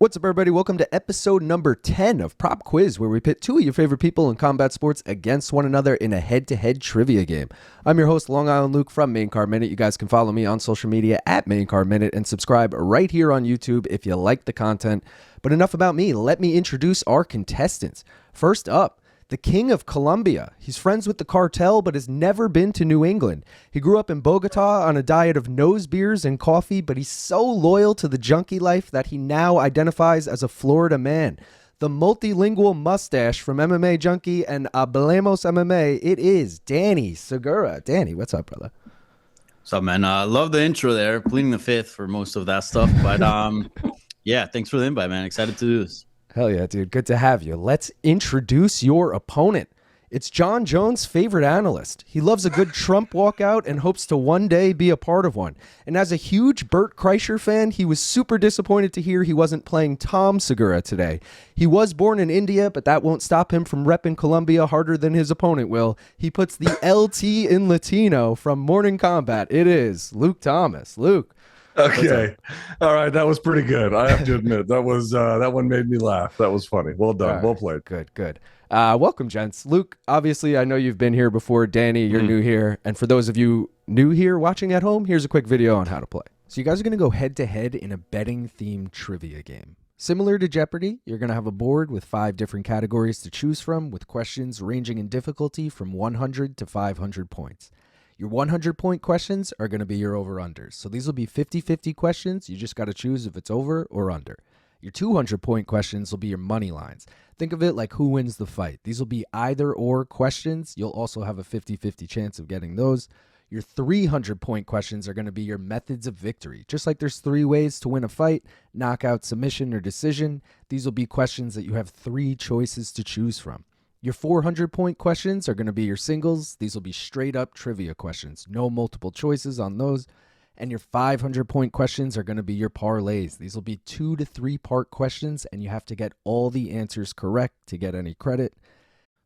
What's up, everybody? Welcome to episode number 10 of Prop Quiz, where we pit two of your favorite people in combat sports against one another in a head-to-head trivia game. I'm your host, Long Island Luke from Main Card Minute. You guys can follow me on social media at Main Card Minute and subscribe right here on YouTube if you like the content. But enough about me. Let me introduce our contestants. First up, the King of Colombia. He's friends with the cartel, but has never been to New England. He grew up in Bogota on a diet of nose beers and coffee, but he's so loyal to the junkie life that he now identifies as a Florida man. The multilingual mustache from MMA Junkie and Hablemos MMA, it is Danny Segura. Danny, what's up, brother? What's up, man? Love the intro there, pleading the fifth for most of that stuff. But yeah, thanks for the invite, man. Excited to do this. Hell yeah, dude. Good to have you. Let's introduce your opponent. It's John Jones' favorite analyst. He loves a good Trump walkout and hopes to one day be a part of one. And as a huge Bert Kreischer fan, he was super disappointed to hear he wasn't playing Tom Segura today. He was born in India, but that won't stop him from repping Colombia harder than his opponent will. He puts the LT in Latino from Morning Combat. It is Luke Thomas. Luke. Okay. All right. That was pretty good. I have to admit that was that one made me laugh. That was funny. Well done. Well played. Good. Welcome, gents. Luke, obviously, I know you've been here before. Danny, you're new here. And for those of you new here watching at home, here's a quick video on how to play. So you guys are going to go head to head in a betting-themed trivia game. Similar to Jeopardy, you're going to have a board with 5 different categories to choose from, with questions ranging in difficulty from 100 to 500 points. Your 100-point questions are going to be your over-unders. So these will be 50-50 questions. You just got to choose if it's over or under. Your 200-point questions will be your money lines. Think of it like who wins the fight. These will be either-or questions. You'll also have a 50-50 chance of getting those. Your 300-point questions are going to be your methods of victory. Just like there's 3 ways to win a fight: knockout, submission, or decision. These will be questions that you have 3 choices to choose from. Your 400-point questions are going to be your singles. These will be straight-up trivia questions. No multiple choices on those. And your 500-point questions are going to be your parlays. These will be 2 to 3 part questions, and you have to get all the answers correct to get any credit.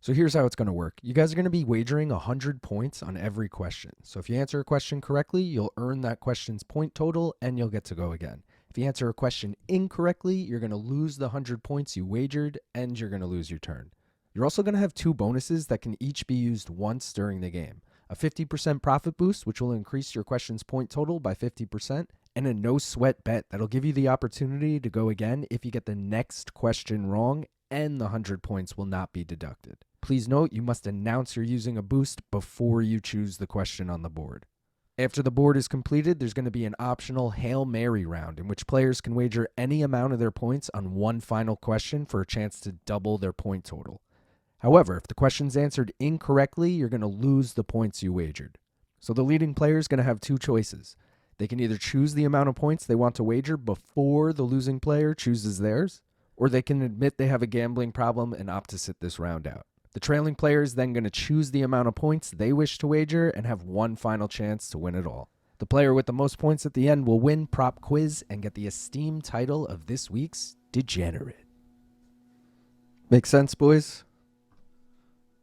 So here's how it's going to work. You guys are going to be wagering 100 points on every question. So if you answer a question correctly, you'll earn that question's point total, and you'll get to go again. If you answer a question incorrectly, you're going to lose the 100 points you wagered, and you're going to lose your turn. You're also going to have 2 bonuses that can each be used once during the game. A 50% profit boost, which will increase your question's point total by 50%, and a no sweat bet that'll give you the opportunity to go again if you get the next question wrong, and the 100 points will not be deducted. Please note, you must announce you're using a boost before you choose the question on the board. After the board is completed, there's going to be an optional Hail Mary round in which players can wager any amount of their points on one final question for a chance to double their point total. However, if the question's answered incorrectly, you're going to lose the points you wagered. So the leading player is going to have 2 choices. They can either choose the amount of points they want to wager before the losing player chooses theirs, or they can admit they have a gambling problem and opt to sit this round out. The trailing player is then going to choose the amount of points they wish to wager and have one final chance to win it all. The player with the most points at the end will win Prop Quiz and get the esteemed title of this week's Degenerate. Make sense, boys?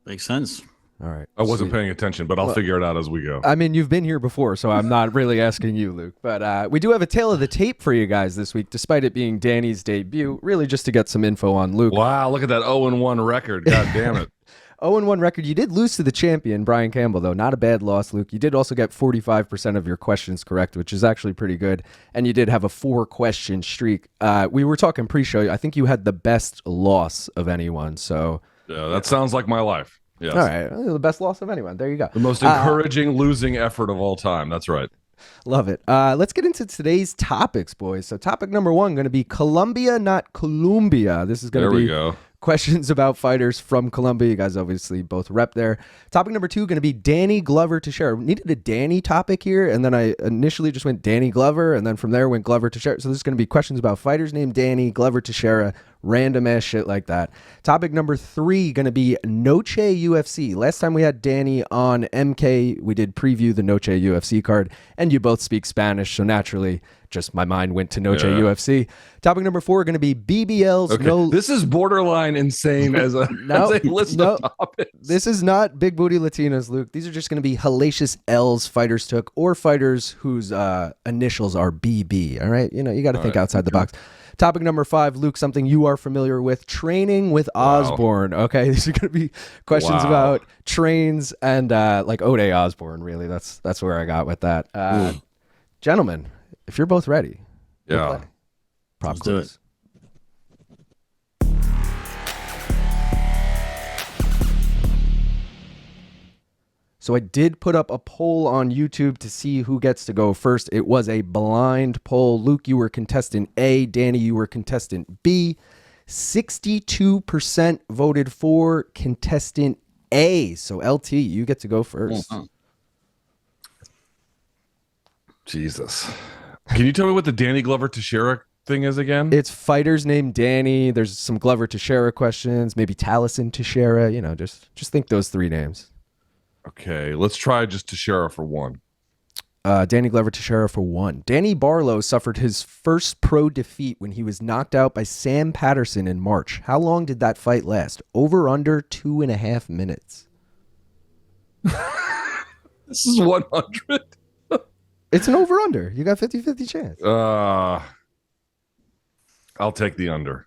Makes sense. All right. I wasn't paying attention, but I'll figure it out as we go. I mean, you've been here before, so I'm not really asking you, Luke. But we do have a tale of the tape for you guys this week, despite it being Danny's debut, really just to get some info on Luke. Wow, look at that 0-1 record. God damn it. 0-1 record. You did lose to the champion, Brian Campbell, though. Not a bad loss, Luke. You did also get 45% of your questions correct, which is actually pretty good. And you did have a 4-question streak. We were talking pre-show. I think you had the best loss of anyone, so... Yeah, that sounds like my life. Yes. All right. The best loss of anyone. There you go. The most encouraging losing effort of all time. That's right. Love it. Let's get into today's topics, boys. So topic number 1 going to be Colombia, not Colombia. This is going to be questions about fighters from Colombia. You guys obviously both rep there. Topic number 2 going to be Danny Glover Teixeira. We needed a Danny topic here, and then I initially just went Danny Glover, and then from there went Glover Teixeira. So this is going to be questions about fighters named Danny, Glover Teixeira, random ass shit like that. Topic number 3 going to be Noche UFC. Last time we had Danny on MK, we did preview the Noche UFC card, and you both speak Spanish, so naturally just my mind went to Noche UFC. Topic number 4 going to be BBL's. Okay. This is borderline insane as a list of topics. This is not big booty Latinos, Luke. These are just going to be hellacious L's fighters took, or fighters whose initials are BB. All right, you know, you got to think outside the box. Topic number 5, Luke, something you are familiar with, training with Osborne. Okay, these are going to be questions about trains and like Ode Osborne, really. That's where I got with that. Gentlemen, if you're both ready, we'll play. Prop quiz. So I did put up a poll on YouTube to see who gets to go first. It was a blind poll. Luke, you were contestant A. Danny, you were contestant B. 62% voted for contestant A. So LT, you get to go first. Jesus. Can you tell me what the Danny Glover Teixeira thing is again? It's fighters named Danny. There's some Glover Teixeira questions, maybe Taliesin Teixeira. You know, just think those 3 names. Okay, let's try just Teixeira for 1. Danny Glover Teixeira for 1. Danny Barlow suffered his first pro defeat when he was knocked out by Sam Patterson in March. How long did that fight last? Over under 2.5 minutes. This is 100. It's an over under. You got 50-50 chance. I'll take the under.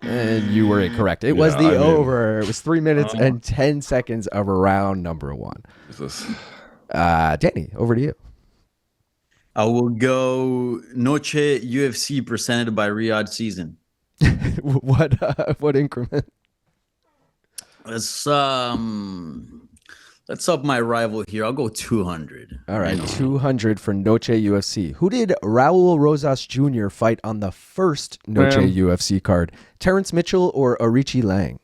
And you were incorrect. It was the over. It was 3 minutes and 10 seconds of round number 1. Danny, over to you. I will go Noche UFC presented by Riyadh Season. What increment? Let's up my rival here. I'll go 200. All right, 200 for Noche UFC. Who did Raul Rosas Jr. fight on the first Noche UFC card? Terrence Mitchell or Arichi Lang?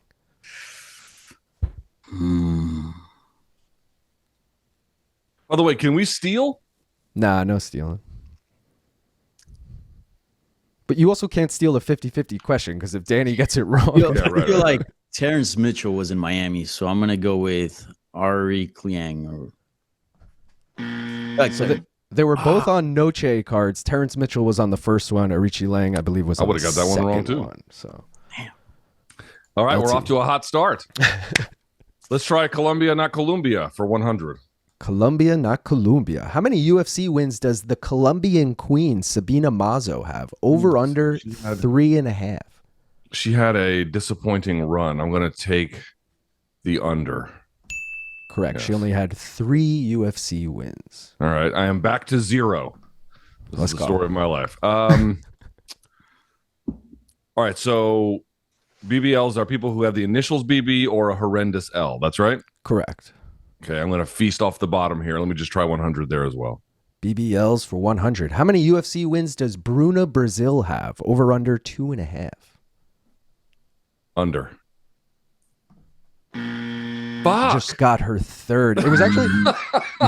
By the way, can we steal? Nah, no stealing. But you also can't steal a 50-50 question because if Danny gets it wrong. I feel like Terrence Mitchell was in Miami, so I'm going to go with Ari Kliang. So they were both on Noche cards. Terrence Mitchell was on the first one. Arichi Lang, I believe, was on the second one. I would have got that one wrong, too. So. Damn. All right, we're off to a hot start. Let's try Colombia, not Colombia, for 100. Colombia, not Colombia. How many UFC wins does the Colombian queen, Sabina Mazo, have? Over, under 3.5. She had a disappointing run. I'm going to take the under. Correct. Yes. She only had 3 UFC wins. All right. I am back to 0. This is the story of my life. All right. So BBLs are people who have the initials BB or a horrendous L. That's right? Correct. Okay. I'm going to feast off the bottom here. Let me just try 100 there as well. BBLs for 100. How many UFC wins does Bruna Brazil have? Over, under 2.5. Under. Fuck. Just got her 3rd. It was actually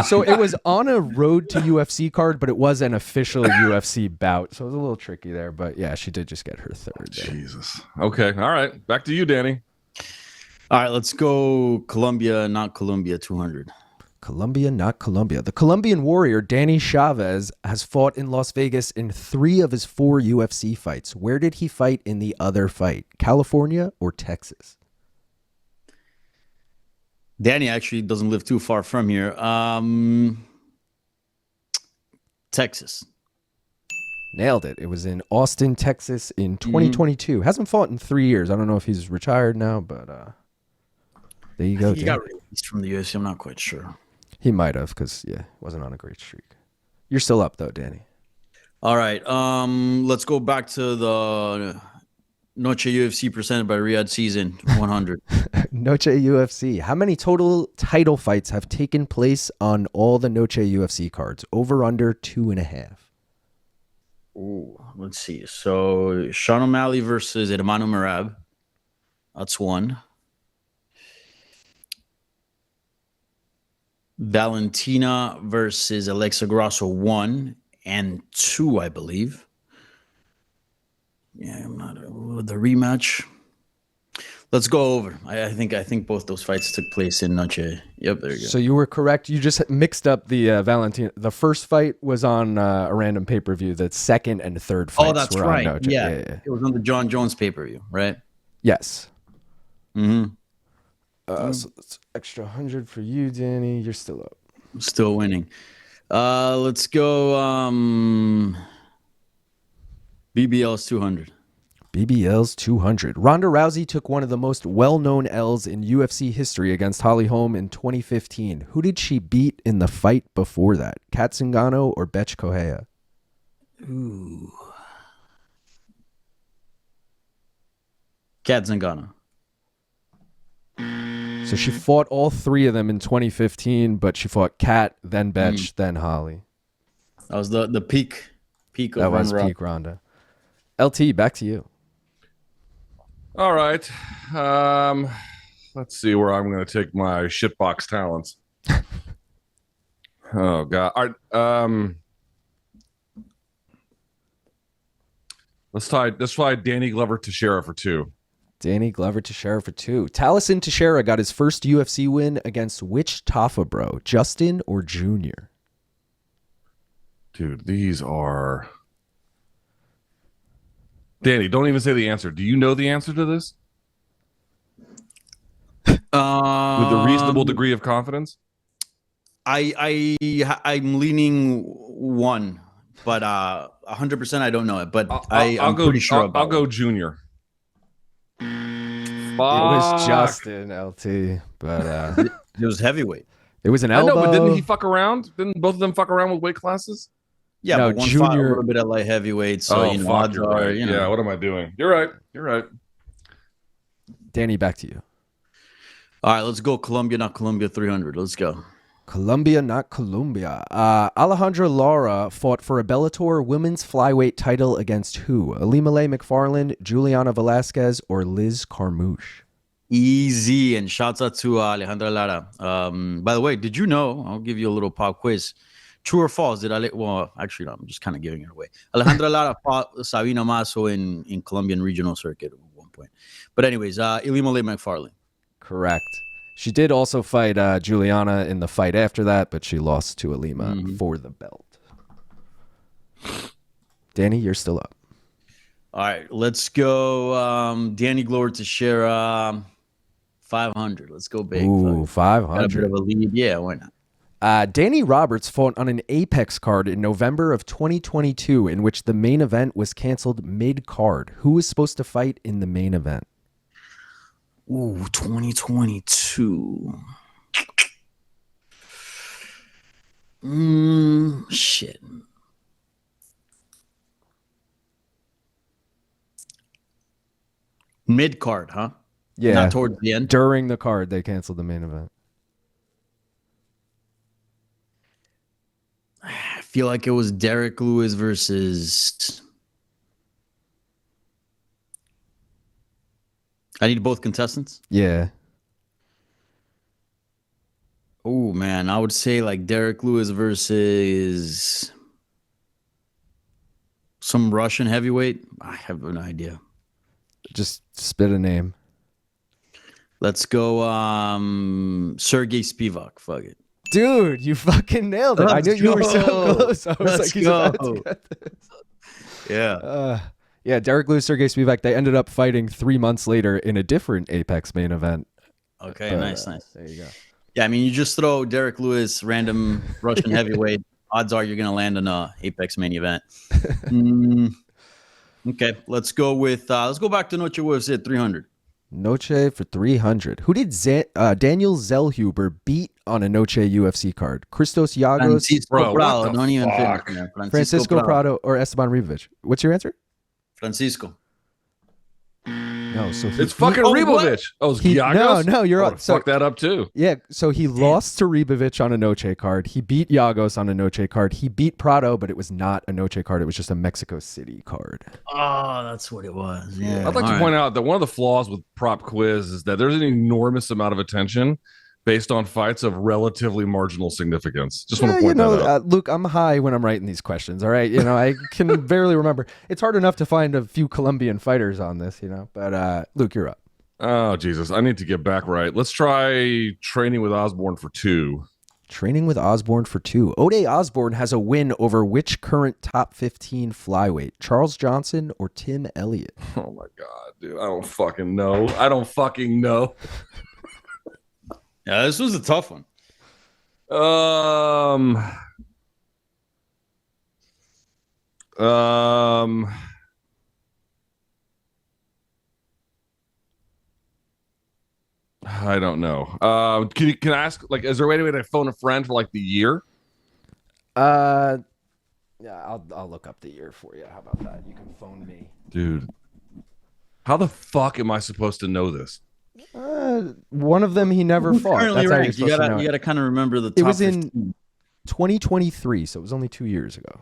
so it was on a road to UFC card, but it was an official UFC bout. So it was a little tricky there, but yeah, she did just get her 3rd. Jesus. Okay. All right. Back to you, Danny. All right, let's go Colombia, not Colombia, 200. Colombia, not Colombia. The Colombian warrior Danny Chavez has fought in Las Vegas in 3 of his 4 UFC fights. Where did he fight in the other fight? California or Texas? Danny actually doesn't live too far from here. Texas. Nailed it. It was in Austin, Texas in 2022. Hasn't fought in 3 years. I don't know if he's retired now, but there you go. He got released from the UFC. I'm not quite sure. He might have because, yeah, wasn't on a great streak. You're still up, though, Danny. All right. Let's go back to the Noche UFC presented by Riyadh Season 100. Noche UFC. How many total title fights have taken place on all the Noche UFC cards? Over, under 2.5. Ooh, let's see. So Sean O'Malley versus Hermano Merab. That's 1. Valentina versus Alexa Grasso 1 and 2, I believe. Yeah, I'm not the rematch. Let's go over. I think both those fights took place in Noche. Yep, there you go. So you were correct. You just mixed up the Valentina. The first fight was on a random pay-per-view. The second and third fights that's were right. on Noche. Yeah. It was on the John Jones pay-per-view, right? Yes. Mm-hmm. So it's extra 100 for you, Danny. You're still up. I'm still winning. Let's go. BBL's 200. BBL's 200. Ronda Rousey took one of the most well-known L's in UFC history against Holly Holm in 2015. Who did she beat in the fight before that? Kat Zingano or Betch Correia? Ooh. Kat Zingano. So she fought all three of them in 2015, but she fought Kat, then Betch, then Holly. That was the peak of That was Ronda. peak Ronda. LT, back to you. All right. Let's see where I'm going to take my shitbox talents. Oh God. All right. Let's try Danny Glover Teixeira for 2. Danny Glover Teixeira for 2. Taliesin Teixeira got his first UFC win against which Tafa bro? Justin or Junior? Dude, these are... Danny, don't even say the answer. Do you know the answer to this? With a reasonable degree of confidence? I'm leaning 1, but 100% I don't know it. But I'm pretty sure. I'll go Junior. It was Justin, LT, but it was heavyweight. it was an I elbow. know, but didn't he fuck around? Didn't both of them fuck around with weight classes? Yeah, No, but one Junior- fought a little bit of light heavyweight, so fuck, odds you're are, right. Yeah, what am I doing? You're right. Danny, back to you. All right, let's go Colombia, not Colombia 300. Let's go. Colombia, not Colombia. Alejandra Lara fought for a Bellator women's flyweight title against who? Alimale McFarland, Juliana Velasquez, or Liz Carmouche? Easy, and shouts out to Alejandra Lara. By the way, did you know? I'll give you a little pop quiz. True or false? Well, actually, no, I'm just kind of giving it away. Alejandra Lara fought Sabina Masso in Colombian regional circuit at one point. But anyways, Ilimale McFarland. Correct. She did also fight Juliana in the fight after that, but she lost to Alima for the belt. Danny, you're still up. All right, let's go. Danny Glover Teixeira, 500. Let's go big. Ooh, Got a bit 500. of a lead. Yeah, why not? Danny Roberts fought on an Apex card in November of 2022, in which the main event was canceled mid-card. Who was supposed to fight in the main event? Ooh, 2022. Shit. Mid card, huh? Yeah. Not towards the end. During the card, they canceled the main event. I feel like it was Derek Lewis versus. I need both contestants. Yeah. Oh man, I would say like Derek Lewis versus some Russian heavyweight. I have no idea. Just spit a name. Let's go Sergey Spivak. Fuck it. Dude, you fucking nailed it. I knew you were so close. I was Let's he's about to go. get this. Yeah. Yeah, Derek Lewis, Sergey Spivak, they ended up fighting 3 months later in a different Apex main event. Okay, But, nice. There you go. Yeah, I mean, you just throw Derek Lewis, random Russian heavyweight. Odds are you're going to land in a Apex main event. Okay, let's go back to Noche UFC at 300. Noche for 300. Who did Daniel Zellhuber beat on a Noche UFC card? Christos Yagos, Francisco Bro, what Prado. the Don't even fuck? finish, man. Francisco Prado, or Esteban Ribovic? What's your answer? Francisco. No, so It's fucking Ribovic. Oh, it's Giagos? No, you're I up. would've fucked that up too. Yeah, so he lost to Ribovic on a Noche card. He beat Yagos on a Noche card. He beat Prado, but it was not a Noche card. It was just a Mexico City card. Oh, that's what it was. Yeah. I'd like to point out that one of the flaws with Prop Quiz is that there's an enormous amount of attention based on fights of relatively marginal significance. Just want to point that out. Luke, I'm high when I'm writing these questions. All right, I can barely remember. It's hard enough to find a few Colombian fighters on this, But Luke, you're up. Oh, Jesus. I need to get back right. Let's try Training with Osborne for 2. Training with Osborne for 2. Ode Osborne has a win over which current top 15 flyweight? Charles Johnson or Tim Elliott? Oh, my God, dude. I don't fucking know. Yeah, this was a tough one. I don't know. Can I ask, like, is there any way to phone a friend for like the year? Yeah, I'll look up the year for you. How about that? You can phone me. Dude, how the fuck am I supposed to know this? One of them he never Who's fought. currently That's how you're ranked? supposed to know You it. gotta kind of remember the top It was in 15. 2023, so it was only 2 years ago.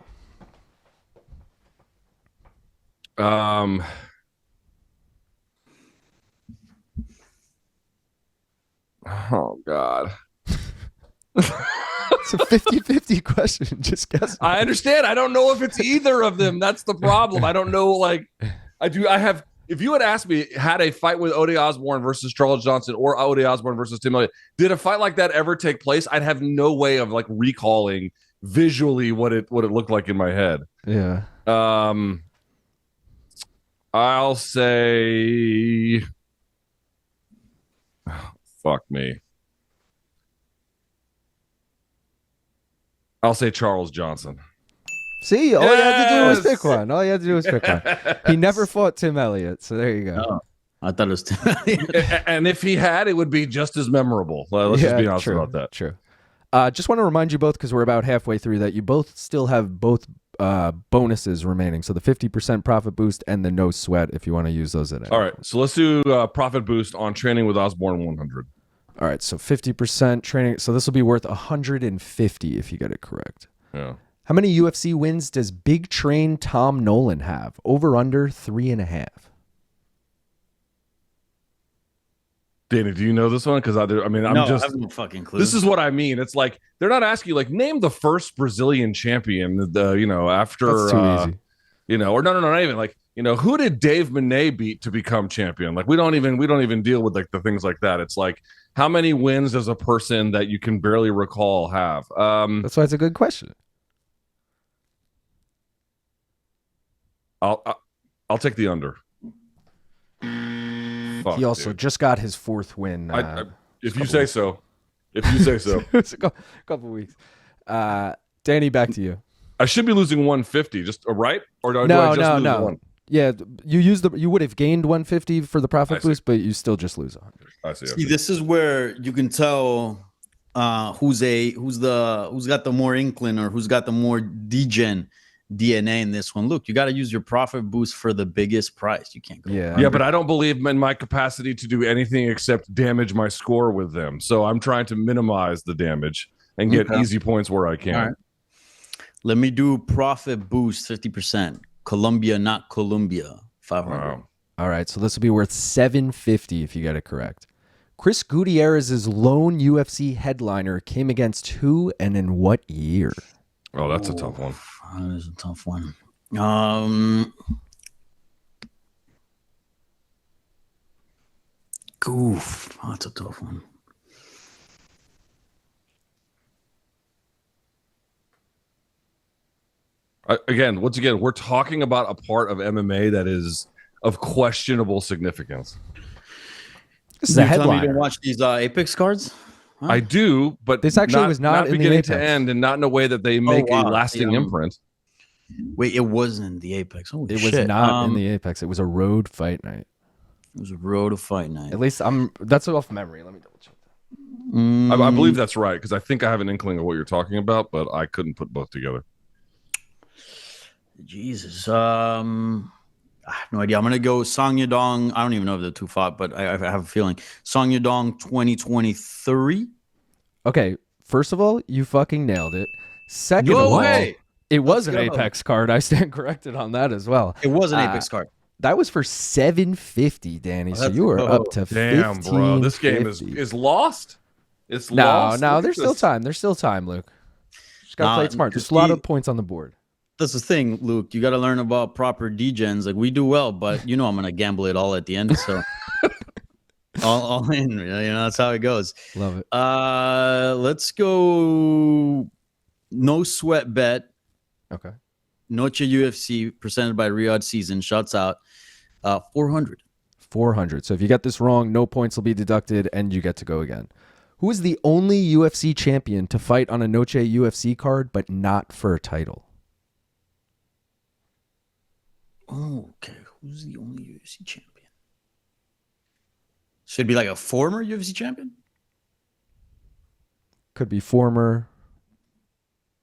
Oh God. It's a 50-50 question. Just guess. I understand. I don't know if it's either of them. That's the problem. I don't know. Like, I have. If you had asked me, had a fight with Ode Osborne versus Charles Johnson or Ode Osborne versus Tim Elliott, did a fight like that ever take place? I'd have no way of like recalling visually what it looked like in my head. Yeah. I'll say, fuck me. I'll say Charles Johnson. See, all you had to do was Yes! pick one. All you had to do was pick one. He never fought Tim Elliott, so there you go. Oh, I thought it was. And if he had, it would be just as memorable. Let's just be honest about that. True. Just want to remind you both, because we're about halfway through, that you both still have both bonuses remaining. So the 50% profit boost and the no sweat, if you want to use those at All right, so let's do profit boost on training with Osborne 100. All right, so 50% training. So this will be worth 150 if you get it correct. Yeah. How many UFC wins does Big Train Tom Nolan have? Over under 3.5. Danny, do you know this one? Because I mean, I have no fucking clue. This is what I mean. It's like they're not asking you like name the first Brazilian champion. After That's too easy. or no, not even like who did Dave Monet beat to become champion? Like we don't even deal with like the things like that. It's like how many wins does a person that you can barely recall have? That's why it's a good question. I'll take the under. Fuck, He also dude. just got his 4th win. If you say so. If you say so. It's a couple weeks. Danny, back to you. I should be losing 150, just right? Or do I No, just lose no. one? Yeah, you would have gained 150 for the I profit see. boost, but you still just lose 100. I see. See, this is where you can tell who's got the more inkling or who's got the more degen DNA in this one. Look, you got to use your profit boost for the biggest price. You can't go. Yeah, but I don't believe in my capacity to do anything except damage my score with them. So I'm trying to minimize the damage and get easy points where I can. All right. Let me do profit boost 50%. Colombia, not Colombia. 500. Wow. All right, so this will be worth 750 if you get it correct. Chris Gutierrez's lone UFC headliner came against who and in what year? Oh, that's a tough one. That is a tough one. Goof. That's a tough one. Once again, we're talking about a part of MMA that is of questionable significance. This is a You tell me you headliner. don't watch these Apex cards? Huh? I do, but This actually was not in the beginning to Apex. end and not in a way that they make a wow. lasting Yeah. imprint. Wait, it wasn't the Apex. Holy It shit. was not in the Apex. It was a road fight night. It was a road to fight night. At least that's off memory. Let me double check I believe that's right because I think I have an inkling of what you're talking about, but I couldn't put both together. Jesus. I have no idea. I'm gonna go Song Yadong. I don't even know if they're too fought, but I have a feeling. Song Yadong 2023. Okay, first of all, you fucking nailed it. Second No of all, way. it was an Let's go. Apex card. I stand corrected on that as well. It was an Apex card. That was for 750, Danny. So Let's you were go. up to Damn, bro, this game is 1550. lost. It's No, lost. no, Look at there's still this. time. There's still time, Luke. Just gotta Nah, play it smart. There's a you lot see- of points on the board. That's the thing, Luke. You got to learn about proper degens. Like we do well, but I'm gonna gamble it all at the end. So all in. That's how it goes. Love it. Let's go. No sweat bet. Okay. Noche UFC presented by Riyadh Season. Shuts out 400. 400. So if you get this wrong, no points will be deducted and you get to go again. Who is the only UFC champion to fight on a Noche UFC card, but not for a title? Oh, okay. Who's the only UFC champion? Should be like a former UFC champion. Could be former,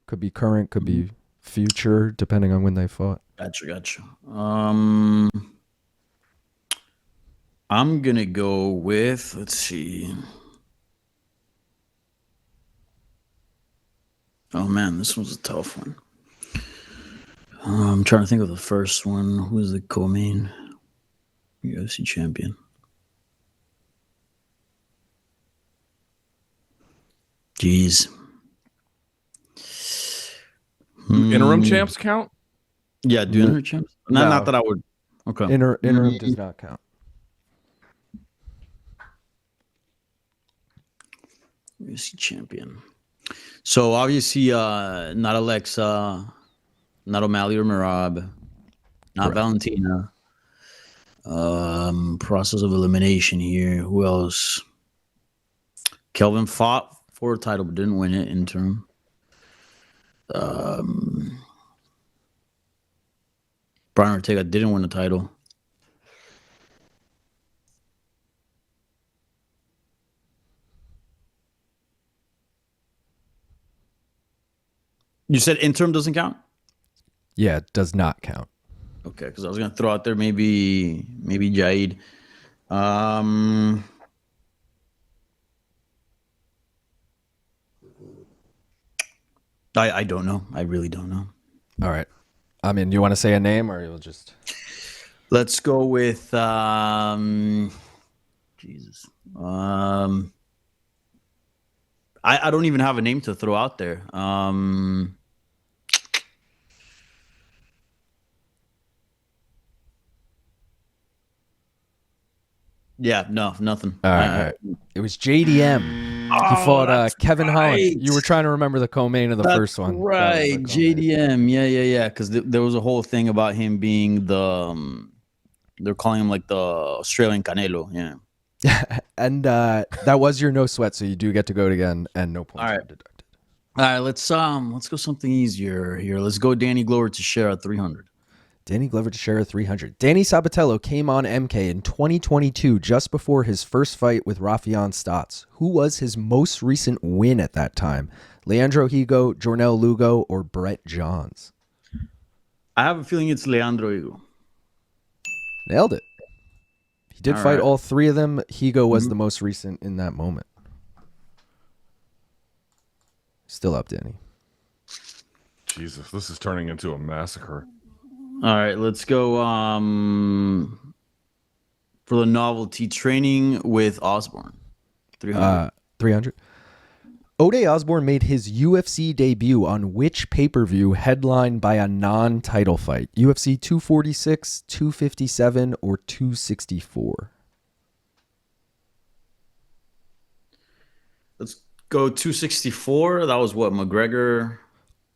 could be current, could be future, depending on when they fought. Gotcha. I'm gonna go with, let's see. Oh man, this one's a tough one. I'm trying to think of the first one. Who's the co-main UFC champion? Jeez. Do interim champs count? Yeah, do interim champs? No, not that I would. Okay. Interim does not count. UFC champion. So obviously, not Alexa, not O'Malley or Merab, not Valentina. Process of elimination here. Who else? Kelvin fought for a title but didn't win it. Interim. Brian Ortega didn't win the title. You said interim doesn't count? Yeah, it does not count. Okay, because I was gonna throw out there maybe Jaid. I don't know. I really don't know. All right. I mean, do you want to say a name or you'll just... Let's go with Jesus. I don't even have a name to throw out there. Yeah, no, nothing. All right. It was JDM. He fought Kevin Holland. You were trying to remember the co-main of the first one. Right, JDM. Yeah. Because there was a whole thing about him being the... they're calling him like the Australian Canelo. Yeah. And that was your no sweat, so you do get to go again, and no points are deducted. All right, let's go something easier here. Let's go Danny Glover to share at 300. Danny Glover to share 300. Danny Sabatello came on MK in 2022, just before his first fight with Rafion Stotts. Who was his most recent win at that time? Leandro Higo, Jornel Lugo, or Brett Johns? I have a feeling it's Leandro Higo. Nailed it. He did fight all three of them. Higo was the most recent in that moment. Still up, Danny. Jesus, this is turning into a massacre. All right, let's go for the novelty training with Osborne. 300. 300. Ode Osborne made his UFC debut on which pay-per-view headlined by a non-title fight? UFC 246, 257, or 264? Let's go 264. That was what, McGregor?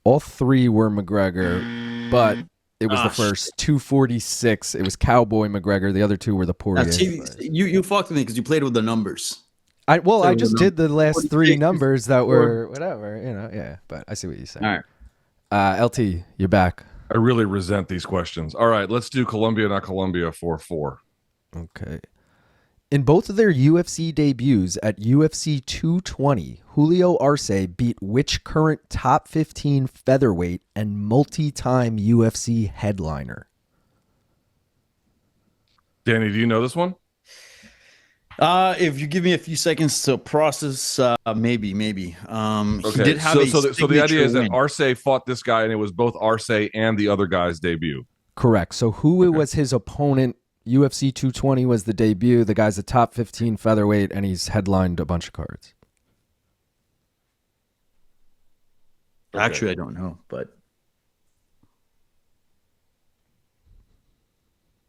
All three were McGregor, but it was the first 246. It was Cowboy McGregor. The other two were the Poirier. You fucked with me because you played with the numbers. I just did the last three numbers that were whatever, yeah. But I see what you say. All right. LT, you're back. I really resent these questions. All right, let's do Colombia, not Colombia, 4-4. Okay. In both of their UFC debuts at UFC 220, Julio Arce beat which current top 15 featherweight and multi-time UFC headliner? Danny, do you know this one? If you give me a few seconds to process, maybe. Okay. He did have so the idea is win. that Arce fought this guy, and it was both Arce and the other guy's debut. Correct. So who was his opponent? UFC 220 was the debut. The guy's a top 15 featherweight, and he's headlined a bunch of cards. Okay. Actually, I don't know, but...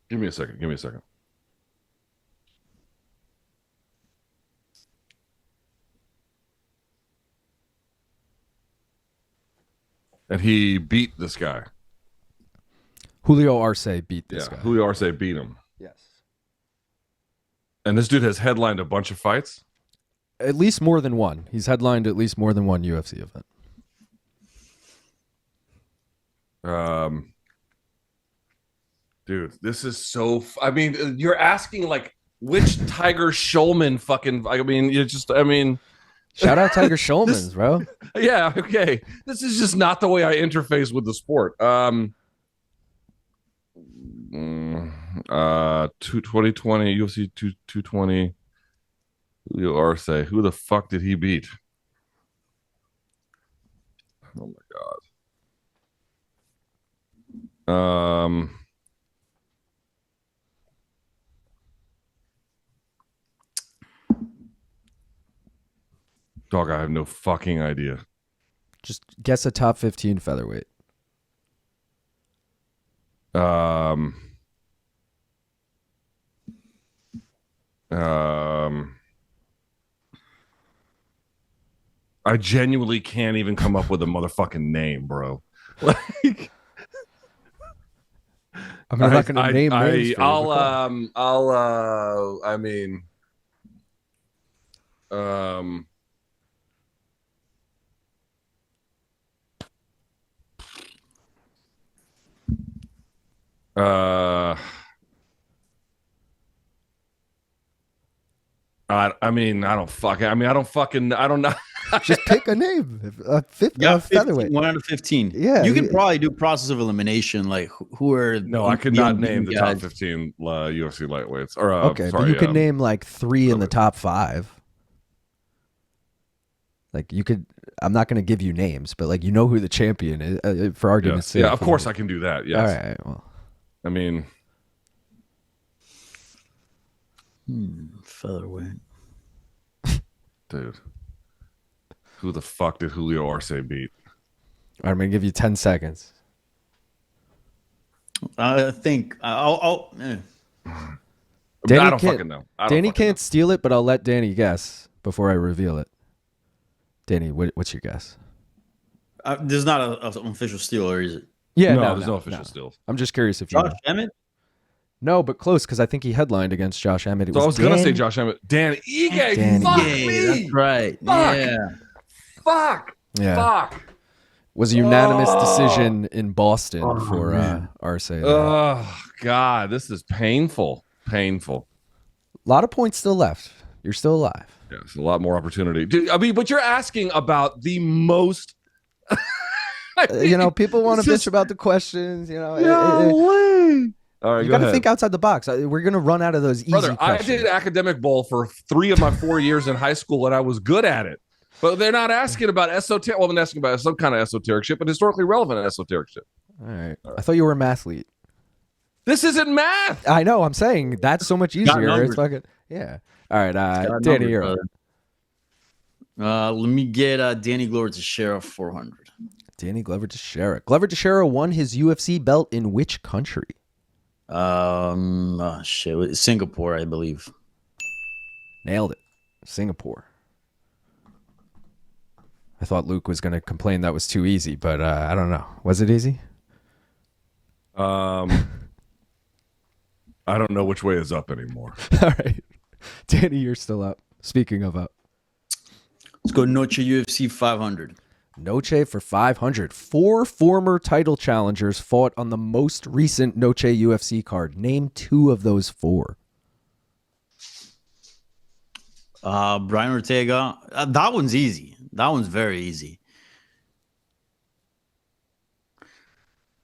Give me a second. And he beat this guy. Julio Arce beat this guy. Julio Arce beat him. Yes. And this dude has headlined a bunch of fights? At least more than one. He's headlined at least more than one UFC event. Dude, this is so... I mean, you're asking like which Tiger Schulman fucking? I mean, Shout out Tiger Schulman, bro. yeah, okay. This is just not the way I interface with the sport. 2020 UFC 220. Julio Arce. Who the fuck did he beat? Oh my god. Dog, I have no fucking idea. Just guess a top 15 featherweight. I genuinely can't even come up with a motherfucking name, bro. Like, I'm not going to name names. I don't know. Just pick a name. Featherweight. 1 out of 15. Yeah. You can probably do process of elimination. Like, who are. No, I could not name the top 15 UFC lightweights. Or, okay, but you could name like 3 in the top 5. Like, you could. I'm not going to give you names, but like, you know who the champion is for argument's sake. Yeah, of course I can do that. Yes. All right. Well, I mean, featherweight. Dude. Who the fuck did Julio Arce beat? I'm going to give you 10 seconds. I think I'll Danny I don't fucking know. Danny can't steal it, but I'll let Danny guess before I reveal it. Danny, what's your guess? There's not an official steal, or is it? Yeah, no, there's no official steals. I'm just curious if you Josh Emmett? No, but close, because I think he headlined against Josh Emmett. I was going to say Josh Emmett. Dan Ige. Fuck me. That's right. Fuck. Yeah. Fuck. Yeah. Fuck. Was a unanimous decision in Boston for Arce. Oh, God. This is painful. Painful. A lot of points still left. You're still alive. Yeah, it's a lot more opportunity. Dude, I mean, but you're asking about the most... people want to bitch about the questions. All right, you got to think outside the box. We're going to run out of those easy questions. I did academic bowl for 3 of my 4 years in high school, and I was good at it. But they're not asking about esoteric. Well, I'm asking about some kind of esoteric shit, but historically relevant esoteric shit. All right. I thought you were a mathlete. This isn't math. I know. I'm saying that's so much easier. It's fucking yeah. All right, Danny, you're up. Let me get Danny Glover to share 400. Danny Glover Teixeira. Glover Teixeira won his UFC belt in which country? Singapore, I believe. Nailed it. Singapore. I thought Luke was going to complain that was too easy, but I don't know. Was it easy? I don't know which way is up anymore. All right. Danny, you're still up. Speaking of up. Let's go Noche UFC 500. Noche for 500. 4 former title challengers fought on the most recent Noche UFC card. Name 2 of those 4. Brian Ortega. That one's easy. That one's very easy.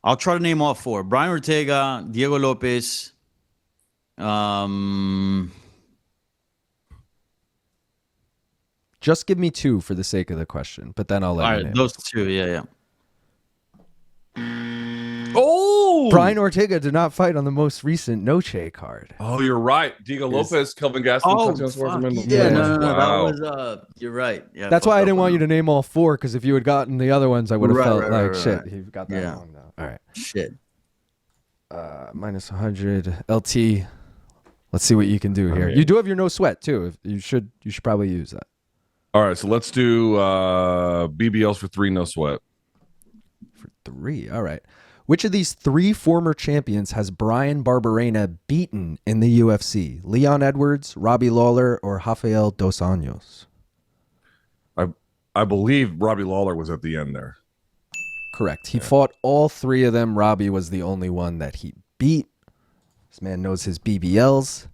I'll try to name all 4. Brian Ortega, Diego Lopez. Just give me 2 for the sake of the question, but then I'll let you name. Those 2, yeah. Oh! Brian Ortega did not fight on the most recent Noche card. Oh, you're right. Diego Lopez, Kelvin Gaston. No, Wow. that was you're right. Yeah, that's why I didn't want you to name all 4, because if you had gotten the other ones, I would have felt like shit. You've got that wrong now. All right. Shit. Minus 100 LT. Let's see what you can do here. You do have your no sweat too. You should probably use that. All right, so let's do BBLs for 3, no sweat. For 3, all right. Which of these 3 former champions has Brian Barberena beaten in the UFC? Leon Edwards, Robbie Lawler, or Rafael Dos Anjos? I believe Robbie Lawler was at the end there. Correct. He fought all 3 of them. Robbie was the only one that he beat. This man knows his BBLs.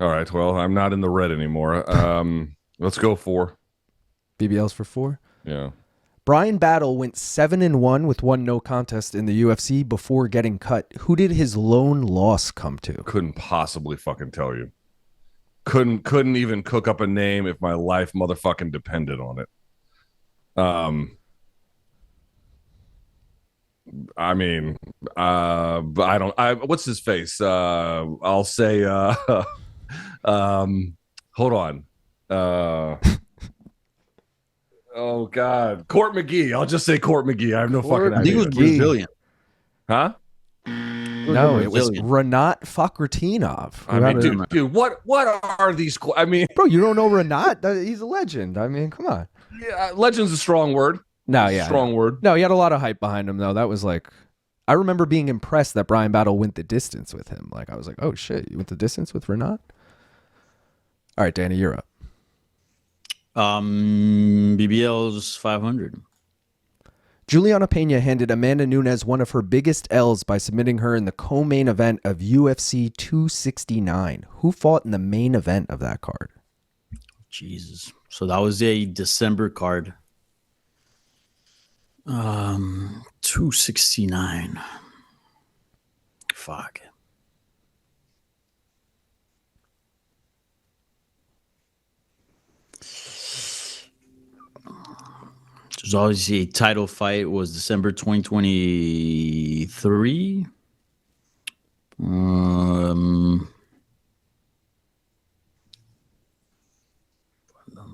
All right. Well, I'm not in the red anymore. Let's go 4. BBLs for 4. Yeah. Brian Battle went 7-1 with 1 no contest in the UFC before getting cut. Who did his lone loss come to? Couldn't possibly fucking tell you. Couldn't even cook up a name if my life motherfucking depended on it. I mean, what's his face? I'll say, hold on. Oh God, Court McGee. I'll just say Court McGee. I have no fucking I think idea. it was Brazilian. Huh? No, it was Renat Fakhratinov. I mean, dude, what are these? I mean, bro, you don't know Renat? He's a legend. I mean, come on. Yeah, legend's a strong word. No, yeah, strong word. No, he had a lot of hype behind him though. That was like, I remember being impressed that Brian Battle went the distance with him. Like, I was like, oh shit, you went the distance with Renat? All right, Danny, you're up. BBL's 500. Juliana Pena handed Amanda Nunes one of her biggest L's by submitting her in the co-main event of UFC 269. Who fought in the main event of that card? Jesus. So that was a December card. 269. Fuck. There's obviously a title fight. It was December 2023. The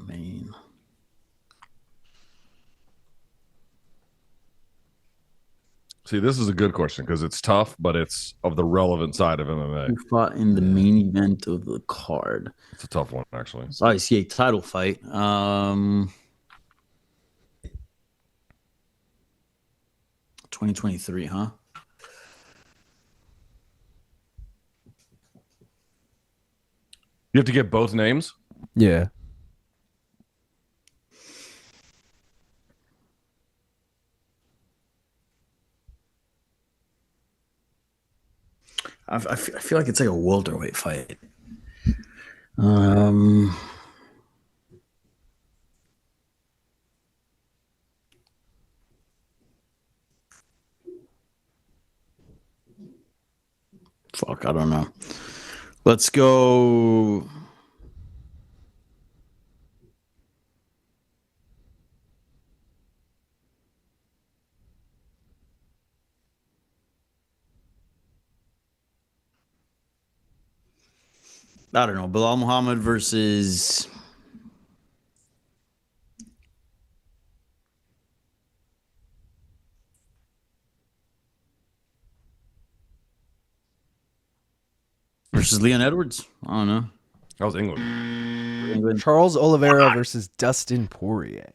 main. See, this is a good question because it's tough, but it's of the relevant side of MMA. Who fought in the main event of the card? It's a tough one, actually. It's obviously a title fight. 2023, huh? You have to get both names? Yeah. I feel like it's like a welterweight fight. Fuck, I don't know. Let's go. I don't know. Bilal Muhammad versus Leon Edwards. I don't know. That was England. Charles Oliveira versus Dustin Poirier.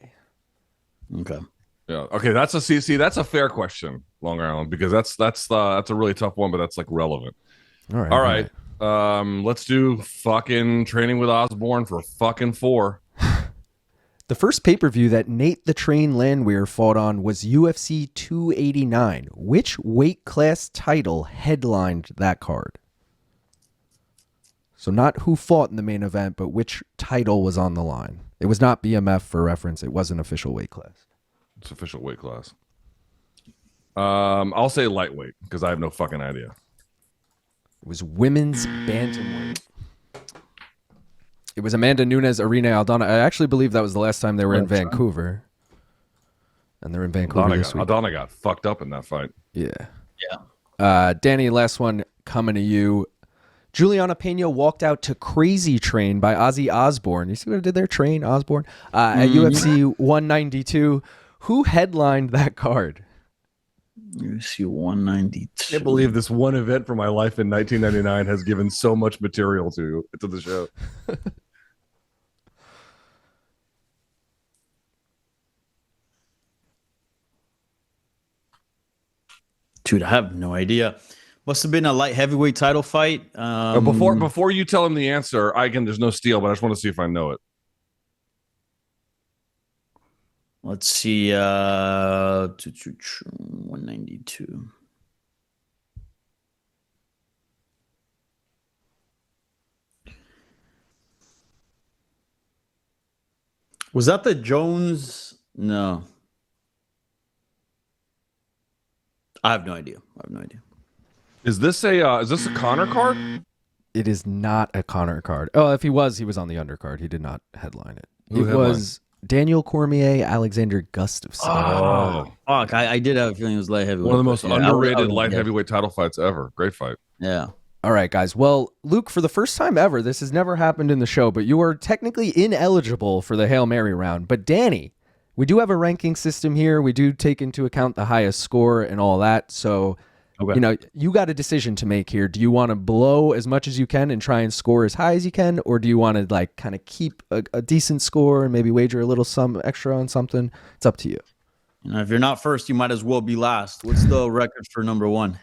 Okay. Yeah. Okay. That's a that's a fair question, Long Island, because that's a really tough one, but that's like relevant. All right. All right. Let's do fucking Training with Osborne for fucking 4. The first pay-per-view that Nate the Train Landwehr fought on was UFC 289. Which weight class title headlined that card? So not who fought in the main event, but which title was on the line. It was not BMF for reference. It was an official weight class. It's official weight class. I'll say lightweight because I have no fucking idea. It was women's bantamweight. It was Amanda Nunes, Irene Aldana. I actually believe that was the last time they were in Vancouver. And they're in Vancouver this week. Aldana got fucked up in that fight. Yeah. Yeah. Danny, last one coming to you. Juliana Pena walked out to Crazy Train by Ozzy Osbourne. You see what I did there? Train, Osbourne. At UFC 192. Who headlined that card? UFC 192. I can't believe this one event from my life in 1999 has given so much material to the show. Dude, I have no idea. Must have been a light heavyweight title fight. Before you tell him the answer, there's no steal, but I just want to see if I know it. Let's see. 192. Was that the Jones? No. I have no idea. Is this a Connor card? It is not a Connor card. Oh, if he was on the undercard. He did not headline it. Who It was Daniel Cormier, Alexander Gustafsson. Oh, Fuck, I did have a feeling it was light heavyweight. one of the most Yeah, underrated light heavyweight title fights ever. Great fight. Yeah. All right, guys. Well, Luke, for the first time ever, this has never happened in the show, but you are technically ineligible for the Hail Mary round. But Danny, we do have a ranking system here. We do take into account the highest score and all that. So, you got a decision to make here. Do you want to blow as much as you can and try and score as high as you can? Or do you want to like kind of keep a decent score and maybe wager a little some extra on something? It's up to you. If you're not first, you might as well be last. What's the record for number one?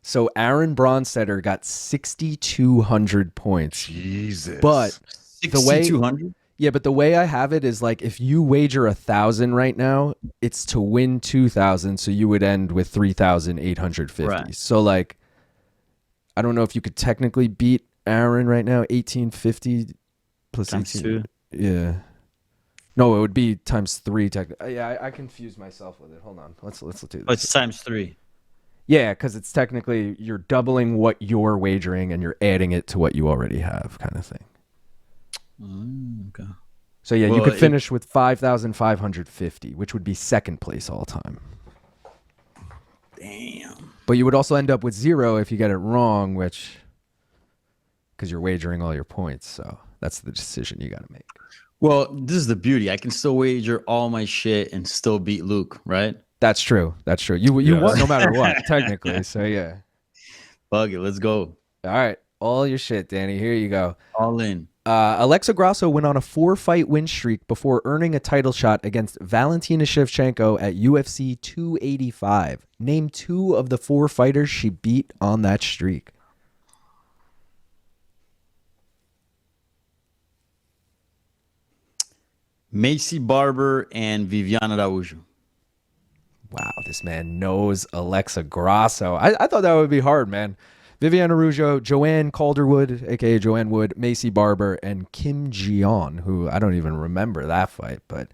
So Aaron Bronstetter got 6,200 points. Jesus. But 6,200? but the way I have it is like if you wager 1,000 right now, it's to win 2,000. So you would end with 3,850. Right. So like, I don't know if you could technically beat Aaron right now. 1,850 plus Times 18. 2. Yeah. No, it would be times 3. Technically. Yeah, I confused myself with it. Hold on. Let's do this. Oh, it's times 3. Yeah, because it's technically you're doubling what you're wagering and you're adding it to what you already have, kind of thing. Okay. So yeah, you could finish with 5,550, which would be second place all time. Damn. But you would also end up with 0 if you get it wrong, which because you're wagering all your points. So that's the decision you got to make. Well, this is the beauty. I can still wager all my shit and still beat Luke, right? That's true. You won no matter what, technically. So yeah. Bug it. Let's go. All right. All your shit, Danny. Here you go. All in. Alexa Grasso went on a 4-fight win streak before earning a title shot against Valentina Shevchenko at UFC 285. Name 2 of the 4 fighters she beat on that streak. Macy Barber and Viviana Araújo. Wow, this man knows Alexa Grasso. I thought that would be hard, man. Viviana Araújo, Joanne Calderwood, a.k.a. Joanne Wood, Macy Barber, and Kim Ji-yeon, who I don't even remember that fight. But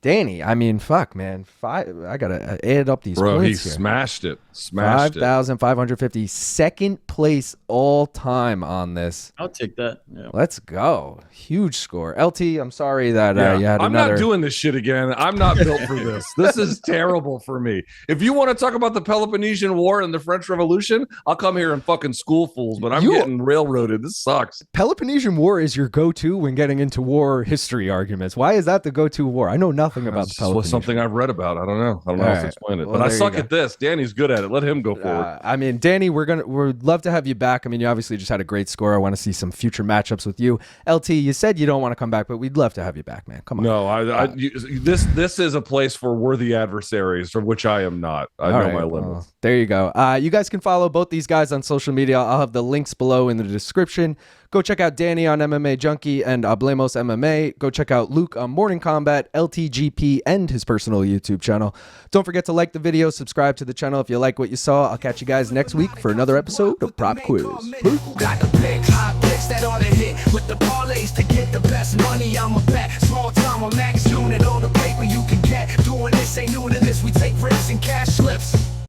Danny, I mean, fuck, man. I got to add up these Bro, points he here. smashed it. 5,550. Second place all time on this. I'll take that. Yeah. Let's go. Huge score. LT, I'm sorry that you had I'm another. not doing this shit again. I'm not built for this. This is terrible for me. If you want to talk about the Peloponnesian War and the French Revolution, I'll come here and fucking school fools, but I'm getting railroaded. This sucks. Peloponnesian War is your go-to when getting into war history arguments. Why is that the go-to war? I know nothing about the Peloponnesian. Was something I've read about. I don't know how to explain it. Well, but I there suck you go. at this. Danny's good at it. Let him go forward. I mean, Danny, we'd love to have you back. I mean, you obviously just had a great score. I want to see some future matchups with you. LT, you said you don't want to come back, but we'd love to have you back, man. Come on. No, this is a place for worthy adversaries, from which I am not. I know my limits. Well, there you go. You guys can follow both these guys on social media. I'll have the links below in the description. Go check out Danny on MMA Junkie and Hablemos MMA. Go check out Luke on Morning Combat, LTGP, and his personal YouTube channel. Don't forget to like the video, subscribe to the channel if you like what you saw. I'll catch you guys next week for another episode of Prop Quiz. Got the big hot picks that ought to hit with the parlays to get the best money. I'm a bet, small time, a max unit on the paper you can get. Doing this ain't new to this. We take risks and cash slips.